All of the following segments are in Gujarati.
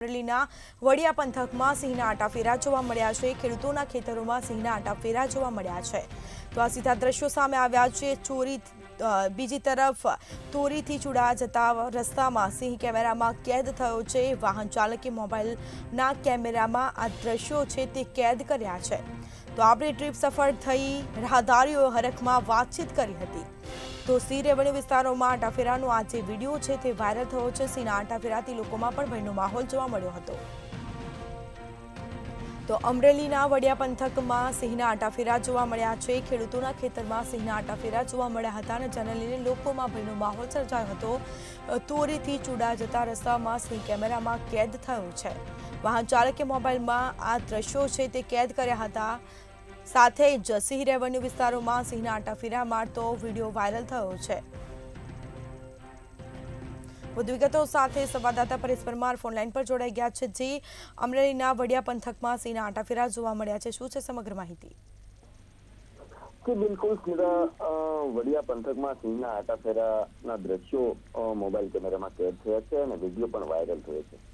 અમરેલીના વડિયા પંથકમાં સિંહના આટાફેરા જોવા મળ્યા છે। ખેડૂતોના ખેતરોમાં સિંહના આટાફેરા જોવા મળ્યા છે। તો આ સીધા દ્રશ્યો સામે આવ્યા છે। બીજી તરફ તોરીથી ચૂડા જતા રસ્તામાં સિંહ કેમેરામાં કેદ થયો છે। વાહન ચાલકે મોબાઈલના કેમેરામાં આ દ્રશ્યો છે તે કેદ કર્યા છે। તો આપણી ટ્રીપ સફળ થઈ, રાહદારીઓએ હરખમાં વાતચીત કરી હતી। તો સિંહ રેવન્યુ વિસ્તારોમાં આટાફેરાનો આ જે વિડીયો છે તે વાયરલ થયો છે। સિંહના આટાફેરાથી લોકોમાં પણ ભયનો માહોલ જોવા મળ્યો હતો। તો અમરેલીના વડિયા પંથકમાં સિંહના આટાફેરા જોવા મળ્યા છે। ખેડૂતોના ખેતરમાં સિંહના આટાફેરા જોવા મળ્યા હતા અને જેને લઈને લોકોમાં ભયનો માહોલ સર્જાયો હતો। તોરીથી ચૂડા જતા રસ્તામાં સિંહ કેમેરામાં કેદ થયો છે। વાહન ચાલકે મોબાઈલમાં આ દ્રશ્યો છે તે કેદ કર્યા હતા। સાથે જ સિંહ રેવન્યુ વિસ્તારોમાં સિંહના આટાફેરા મારતો વિડીયો વાયરલ થયો છે। વધુ વિગતો સાથે સંવાદદાતા પરેશ પરમાર ફોનલાઈન પર જોડાઈ ગયા છે। જે અમરેલીના વડિયા પંથકમાં સિંહના આટાફેરા જોવા મળ્યા છે, શું છે સમગ્ર માહિતી? બિલકુલ વડિયા પંથકમાં સિંહના આટાફેરાના દ્રશ્યો મોબાઈલ કેમેરામાં કેદ થયા છે અને વિડીયો પણ વાયરલ થયો છે।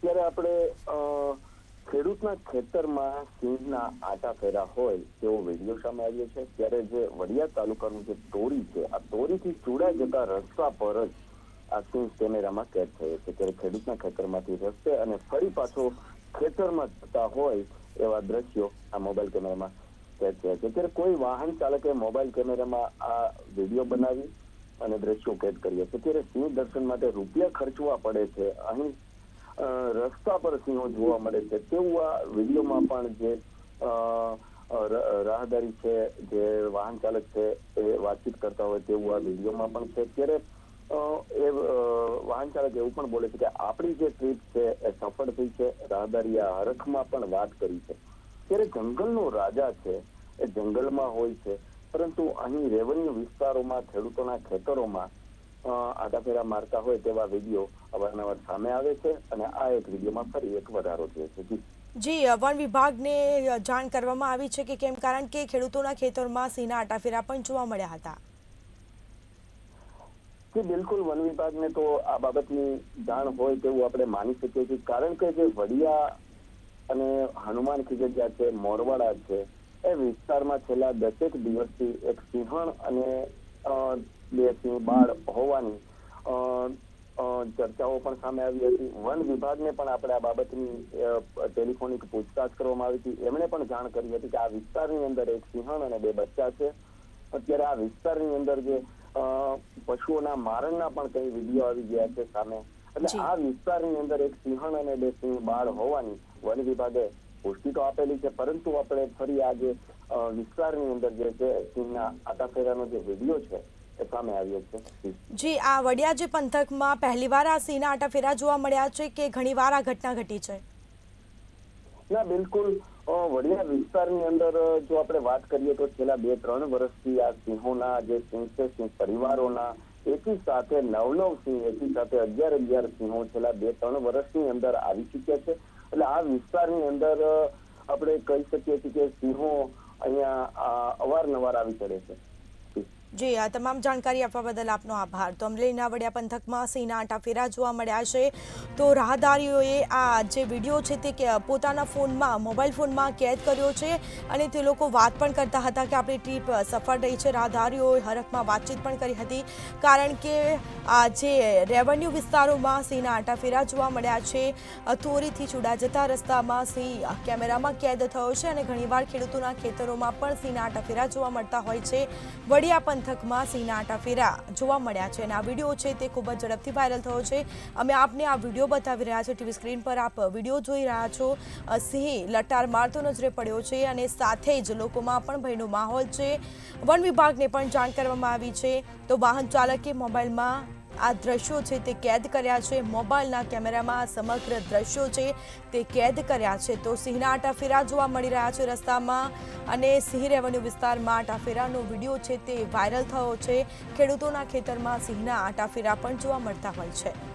ત્યારે આપણે ખેડૂતના ખેતરમાં સિંહના આટાફેરા હોય તેવો વિડીયો સામે આવ્યો છે। ત્યારે જે વડિયા તાલુકાનું જે તોરી છે, આ તોરીથી ચૂડા જતા રસ્તા પર જ આ સિંહ કેમેરામાં કેદ થયો છે। ત્યારે ખેડૂતના ખેતરમાંથી રસ્તે અને ફરી પાછો ખેતરમાં જતા હોય એવા દ્રશ્યો આ મોબાઈલ કેમેરામાં કેદ થયા છે। ત્યારે કોઈ વાહન ચાલકે મોબાઈલ કેમેરામાં આ વિડીયો બનાવી અને દ્રશ્યો કેદ કર્યા છે। ત્યારે સિંહ દર્શન માટે રૂપિયા ખર્ચવા પડે છે, અહીં રસ્તા પર સિંહો જોવા મળે છે તેવું આ વિડીયોમાં પણ જે રાહદારી છે, જે વાહન ચાલક છે એ વાતચીત કરતા હોય તેવું આ વિડીયોમાં પણ છે। ત્યારે એ વાહન ચાલક એવું પણ બોલે છે કે આપણી જે ટ્રીપ છે એ સફળ થઈ છે, રાહદારીએ હરખમાં પણ વાત કરી છે। ત્યારે જંગલનો રાજા છે એ જંગલમાં હોય છે, પરંતુ અહીં રેવન્યુ વિસ્તારોમાં ખેડૂતોના ખેતરોમાં આટાફેરા મારતા હોય તેવા વિડીયો અવારનવાર સામે આવે છે અને આ એક વિડીયોમાં ફરી એક વધારો થયો છે। જી, વન વિભાગને જાણ કરવામાં આવી છે કે કેમ? કારણ કે ખેડૂતોના ખેતરમાં સિંહના આટાફેરા પણ જોવા મળ્યા હતા। બિલકુલ વન વિભાગને તો આ બાબતની જાણ હોય તેવું આપણે માની શકીએ છીએ, કારણ કે જે વડિયા અને હનુમાન ખીજડીયા છે, મોરવાડા છે, એ વિસ્તારમાં છેલ્લા 10 દિવસથી એક સિંહણ અને 2 સિંહ બાળ હોવાની ચર્ચાઓ પણ સામે આવી હતી। વન વિભાગને પણ આપણે આ બાબતની ટેલિફોનિક પૂછતાછ કરવામાં આવી હતી। એમણે પણ જાણ કરી હતી કે આ વિસ્તારની અંદર એક સિંહણ અને 2 બચ્ચા છે। અત્યારે આ વિસ્તારની અંદર જે પશુઓના મારણના પણ કઈ વિડીયો આવી ગયા છે સામે। એટલે આ વિસ્તારની અંદર એક સિંહણ અને 2 સિંહ બાળ હોવાની વન વિભાગે પુષ્ટિ તો આપેલી છે, પરંતુ આપણે ફરી આ જે વિસ્તારની અંદર જે છે સિંહના આટાફેરાનો જે વિડીયો છે એ સામે આવ્યો છે। જી, આ વડિયા જે પંથકમાં પહેલીવાર આ સિંહના આટાફેરા જોવા મળ્યા છે કે ઘણીવાર આ ઘટના ઘટી છે? ના, બિલકુલ વડિયા વિસ્તારની અંદર જો આપણે વાત કરીએ તો છેલ્લા 2-3 વર્ષથી આ સિંહોના જે સિંહ છે, સિંહ પરિવારોના એકી સાથે 9 સિંહ, એકી સાથે 11 સિંહો છેલ્લા 2-3 વર્ષની અંદર આવી ચુક્યા છે। એટલે આ વિસ્તારની અંદર આપણે કહી શકીએ છીએ કે સિંહો અહીંયા અવારનવાર આવી ચડે છે। જી, આ તમામ જાણકારી આપવા બદલ આપનો આભાર। તો અમરેલીના વડિયા પંથકમાં સિંહના આટાફેરા જોવા મળ્યા છે। તો રાહદારીઓએ આ જે વિડીયો છે તે પોતાના ફોનમાં, મોબાઈલ ફોનમાં કેદ કર્યો છે અને તે લોકો વાત પણ કરતા હતા કે આપણી ટ્રીપ સફળ રહી છે। રાહદારીઓએ હરખમાં વાતચીત પણ કરી હતી, કારણ કે આ જે રેવન્યુ વિસ્તારોમાં સિંહના આટાફેરા જોવા મળ્યા છે। તોરીથી ચૂડા જતા રસ્તામાં સિંહ કેમેરામાં કેદ થયો છે અને ઘણીવાર ખેડૂતોના ખેતરોમાં પણ સિંહના આટાફેરા જોવા મળતા હોય છે। વડિયા પંથકમાં સિંહના આટાફેરા જોવા મળ્યા છે અને આ વિડીયો છે તે ખૂબ જ ઝડપથી વાયરલ થયો છે। અમે આપને આ વિડીયો બતાવી રહ્યા છે, ટીવી સ્ક્રીન પર આપ વિડીયો જોઈ રહ્યા છો। સિંહ લટાર મારતો નજરે પડ્યો છે અને સાથે જ લોકોમાં પણ ભયનો માહોલ છે। વન વિભાગને પણ જાણ કરવામાં આવી છે। તો વાહન ચાલકે મોબાઈલમાં આ દ્રશ્યો છે તે કેદ કર્યા છે, મોબાઈલના કેમેરામાં આ સમગ્ર દ્રશ્યો છે તે કેદ કર્યા છે। તો સિંહના આટાફેરા જોવા મળી રહ્યા છે રસ્તામાં અને સિંહ રેવન્યુ વિસ્તારમાં આટાફેરાનો વિડીયો છે તે વાયરલ થયો છે। ખેડૂતોના ખેતરમાં સિંહના આટાફેરા પણ જોવા મળતા હોય છે।